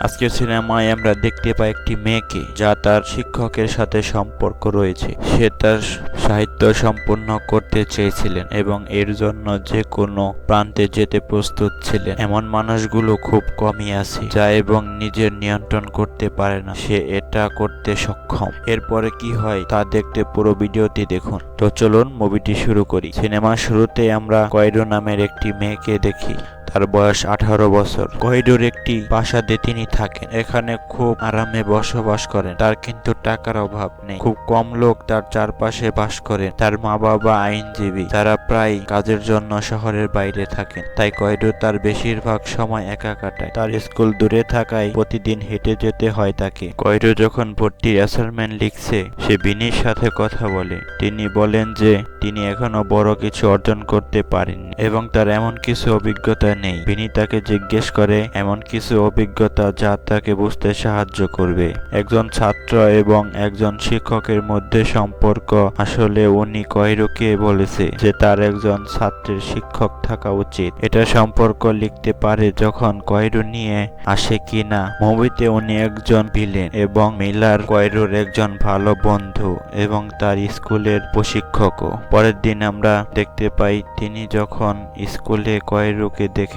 আজকের সিনেমায় আমরা দেখতে পাই একটি মেয়েকে, যা তার শিক্ষকের সাথে সম্পর্ক রয়েছে। সে তার সাহিত্য সম্পূর্ণ করতে চেয়েছিলেন এবং এর জন্য যে কোনো প্রান্তে যেতে প্রস্তুত ছিলেন। এমন মানুষগুলো খুব কমই আছে যা এবং নিজের নিয়ন্ত্রণ করতে পারে না। সে এটা করতে সক্ষম। এরপরে কি হয় তা দেখতে পুরো ভিডিওটি দেখুন। তো চলুন মুভিটি শুরু করি। সিনেমার শুরুতে আমরা কয়রো নামের একটি মেয়েকে দেখি। তার বয়স 18 বছর। কহিডোর একটি প্রাসাদে তিনি থাকেন। এখানে খুব আরামে বসবাস করেন। তার কিন্তু টাকার অভাব নেই। খুব কম লোক তার চারপাশে বাস করেন। তার মা বাবা আইনজীবী, তারা প্রায় কাজের জন্য শহরের বাইরে থাকেন। তাই কহিডোর তার বেশিরভাগ সময় একা কাটায়। তার স্কুল দূরে থাকায় প্রতিদিন হেঁটে যেতে হয় তাকে। কহিডো যখন ভর্তির অ্যাসাইনমেন্ট লিখছে, সে বিনির সাথে কথা বলে। তিনি বলেন যে তিনি এখনো বড় কিছু অর্জন করতে পারেননি এবং তার এমন কিছু অভিজ্ঞতা নেই। বিনি তাকে জিজ্ঞেস করে এমন কিছু অভিজ্ঞতা যা তাকে বুঝতে সাহায্য করবে। একজন ছাত্র এবং একজন শিক্ষকের মধ্যে সম্পর্ক। আসলে উনি কহিরোকে বলেছে যে তার একজন ছাত্রের শিক্ষক থাকা উচিত। এটা সম্পর্ক লিখতে পারে যখন কহিরো নিয়ে আসে কিনা। মুভিতে উনি একজন ভিলেন এবং মিলার কহিরোর একজন ভালো বন্ধু এবং তার স্কুলের প্রশিক্ষকও। পরের দিন আমরা দেখতে পাই তিনি যখন স্কুলে কহিরোকে দেখেন,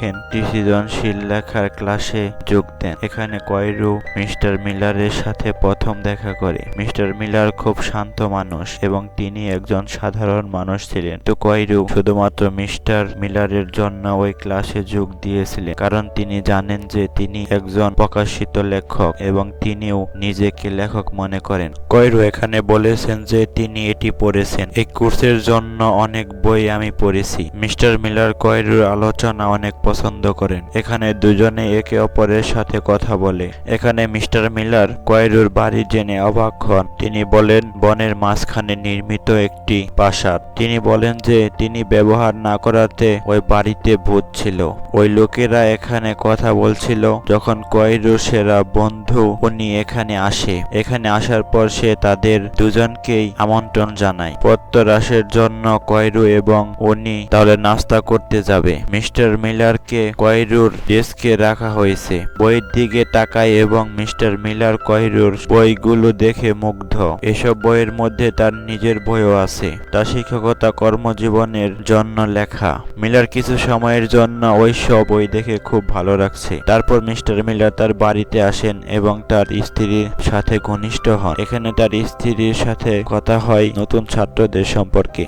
সৃজনশীল লেখার ক্লাসে যোগ দেন। এখানে কহিরো মিস্টার মিলারের সাথে প্রথম দেখা করে। মিস্টার মিলার খুব শান্ত মানুষ এবং তিনি একজন সাধারণ মানুষ ছিলেন। তো কহিরো শুধুমাত্র মিস্টার মিলারের জন্য ওই ক্লাসে যোগ দিয়েছিলেন, কারণ তিনি জানেন যে তিনি একজন প্রকাশিত লেখক এবং তিনিও নিজেকে লেখক মনে করেন। কহিরো এখানে বলেছেন যে তিনি এটি পড়েছেন। এই কোর্সের জন্য অনেক বই আমি পড়েছি। মিস্টার মিলার কহিরোর আলোচনা অনেক পছন্দ করেন। এখানে দুজনে একে অপরের সাথে কথা বলে। এখানে মিস্টার মিলার কহিরোর বাড়ি জেনে অবাক হন। তিনি বলেন বনের মাঝখানে নির্মিত একটি প্রাসাদ। তিনি বলেন যে তিনি ব্যবহার না করাতে ওই বাড়িতে ভূত ছিল। ওই লোকেরা এখানে কথা বলছিল যখন কহিরোর সেরা বন্ধু উনি এখানে আসে। এখানে আসার পর সে তাদের দুজনকেই আমন্ত্রণ জানায় প্রত্যারাসের জন্য। কহিরো এবং উনি তাহলে নাস্তা করতে যাবে। মিস্টার মিলারকে কহিরোর ডেস্কে রাখা হয়েছে। বইয়ের দিকে তাকায় এবং মিস্টার মিলার কহিরোর বইগুলো দেখে মুগ্ধ। এসব বইয়ের মধ্যে তার নিজের বইও আছে। তার শিক্ষকতা কর্মজীবনের জন্য লেখা। মিলার কিছু সময়ের জন্য ওই সব বই দেখে খুব ভালো লাগছে। তারপর মিস্টার মিলার তার বাড়িতে আসেন এবং তার স্ত্রীর সাথে ঘনিষ্ঠ হন। এখানে তার স্ত্রীর সাথে কথা হয় নতুন ছাত্রদের সম্পর্কে।